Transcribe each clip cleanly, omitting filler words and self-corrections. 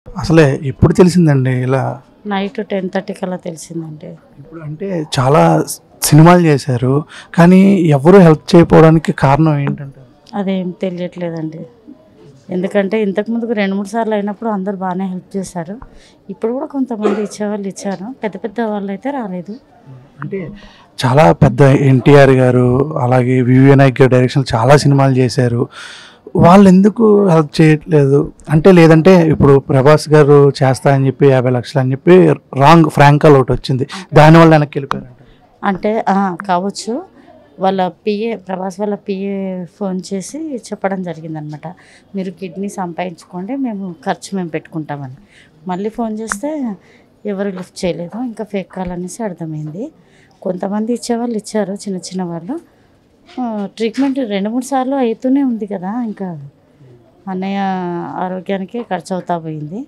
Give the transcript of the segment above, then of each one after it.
అసలే ఎప్పుడు తెలిసిందండి ఇలా? నైట్ 10:30 కల్లా తెలిసిందండి. ఇప్పుడు అంటే చాలా సినిమాలు చేశారు. కానీ ఎవరు హెల్ప్ చేయకపోవడానికి కారణం ఏంటంటారు? అదేం తెలియట్లేదండి. ఎందుకంటే ఇంతకుముందుకు 2, 3 సార్లు అయినప్పుడు అందరూ బాగానే హెల్ప్ చేశారు. ఇప్పుడు కూడా కొంతమంది ఇచ్చేవాళ్ళు ఇచ్చారు. పెద్ద పెద్ద వాళ్ళైతే రాలేదు. అంటే చాలా పెద్ద ఎన్టీఆర్ గారు, అలాగే వివి వినాయక్ గారు డైరెక్షన్ చాలా సినిమాలు చేశారు. వాళ్ళు ఎందుకు హెల్ప్ చేయట్లేదు? అంటే లేదంటే ఇప్పుడు ప్రభాస్ గారు చేస్తా అని చెప్పి 50 లక్షలు అని చెప్పి రాంగ్ ఫ్రాంక్ కాల్ ఒకటి వచ్చింది. దానివల్ల వెనక్కి వెళ్ళిపోయారంట. అంటే కావచ్చు. వాళ్ళ ప్రభాస్ వాళ్ళ పిఏ ఫోన్ చేసి చెప్పడం జరిగిందనమాట. మీరు కిడ్నీ సంపాదించుకోండి, మేము పెట్టుకుంటామని. మళ్ళీ ఫోన్ చేస్తే ఎవరు లిఫ్ట్ చేయలేదు. ఇంకా ఫేక్ కాల్ అనేసి అర్థమైంది. కొంతమంది ఇచ్చేవాళ్ళు ఇచ్చారు, చిన్న చిన్న వాళ్ళు. ట్రీట్మెంట్ 2, 3 సార్లు అవుతూనే ఉంది కదా. ఇంకా అన్నయ్య ఆరోగ్యానికే ఖర్చు అవుతా పోయింది.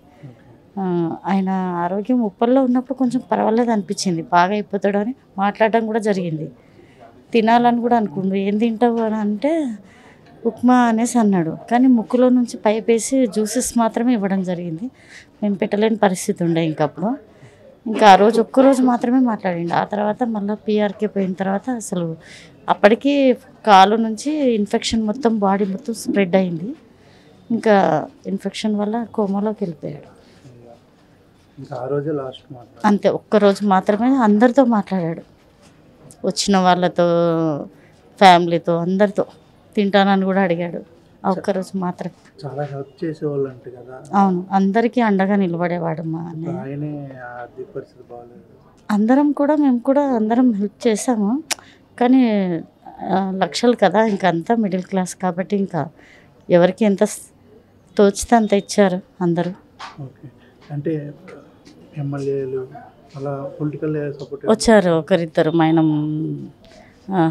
ఆయన ఆరోగ్యం ఉప్పల్లో ఉన్నప్పుడు కొంచెం పర్వాలేదు అనిపించింది. బాగా అయిపోతాడు అని మాట్లాడడం కూడా జరిగింది. తినాలని కూడా అనుకుండు. ఏం తింటావు అని అంటే ఉప్మా అనేసి అన్నాడు. కానీ ముక్కులో నుంచి పైప్ వేసి జ్యూసెస్ మాత్రమే ఇవ్వడం జరిగింది. మేము పెట్టలేని పరిస్థితి ఉండే ఇంకప్పుడు. ఇంకా ఆ రోజు ఒక్కరోజు మాత్రమే మాట్లాడిండు. ఆ తర్వాత మళ్ళీ పిఆర్కే పోయిన తర్వాత అసలు అప్పటికి కాలు నుంచి ఇన్ఫెక్షన్ మొత్తం బాడీ మొత్తం స్ప్రెడ్ అయింది. ఇంకా ఇన్ఫెక్షన్ వల్ల కోమాలోకి వెళ్ళిపోయాడు. అంతే, ఒక్కరోజు మాత్రమే అందరితో మాట్లాడాడు. వచ్చిన వాళ్ళతో, ఫ్యామిలీతో, అందరితో తింటానని కూడా అడిగాడు. ఆ ఒక్కరోజు మాత్రం. చాలా హెల్ప్ చేసేవాళ్ళు అంటే కదా. అవును, అందరికీ అండగా నిలబడేవాడు మా అన్నయ్య. మేము కూడా అందరం హెల్ప్ చేసాము. కానీ లక్షలు కదా, ఇంకంతా మిడిల్ క్లాస్ కాబట్టి ఇంకా ఎవరికి ఎంత తోచితే అంత ఇచ్చారు అందరూ. అంటే ఎమ్మెల్యేలు అలా పొలిటికల్ సపోర్ట్ వచ్చారు. ఒకరిద్దరు మైనం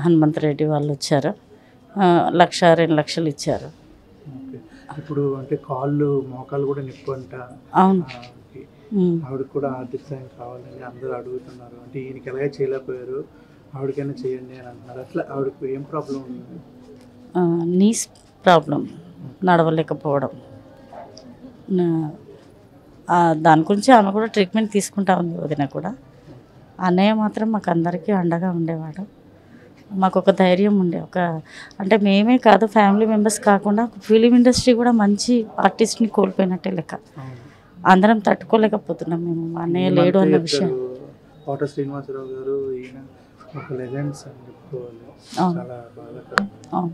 హనుమంతరెడ్డి వాళ్ళు వచ్చారు. 1,00,000, 2 లక్షలు ఇచ్చారు. ఇప్పుడు అంటే కాళ్ళు మోకాళ్ళు కూడా నొప్పి అంట. అవును. ఆవిడకి కూడా ఆర్థిక సాయం కావాలని అందరూ అడుగుతున్నారు. అంటే ఈయనకి ఎలాగే చేయలేకపోయారు, ఆవిడకైనా చేయండి అని అంటున్నారు. అట్లా ఆవిడకి ఏం ప్రాబ్లం ఉంది? నీస్ ప్రాబ్లం, నడవలేకపోవడం. దాని గురించి ఆమె కూడా ట్రీట్మెంట్ తీసుకుంటా ఉంది, వదిన కూడా. అన్నయ్య మాత్రం మాకు అందరికీ అండగా ఉండేవాడు. మాకు ఒక ధైర్యం ఉండే, అంటే మేమే కాదు, ఫ్యామిలీ మెంబర్స్ కాకుండా ఫిలిం ఇండస్ట్రీ కూడా మంచి ఆర్టిస్ట్ని కోల్పోయినట్టే లెక్క. అందరం తట్టుకోలేకపోతున్నాం మేము, మా అన్నయ్య లేడు అన్న విషయం. కోట శ్రీనివాసరావు గారు ఈయన ఒక లెజెండ్స్ అని చెప్పుకోవాలి. చాలా బాధాకరం. అవును.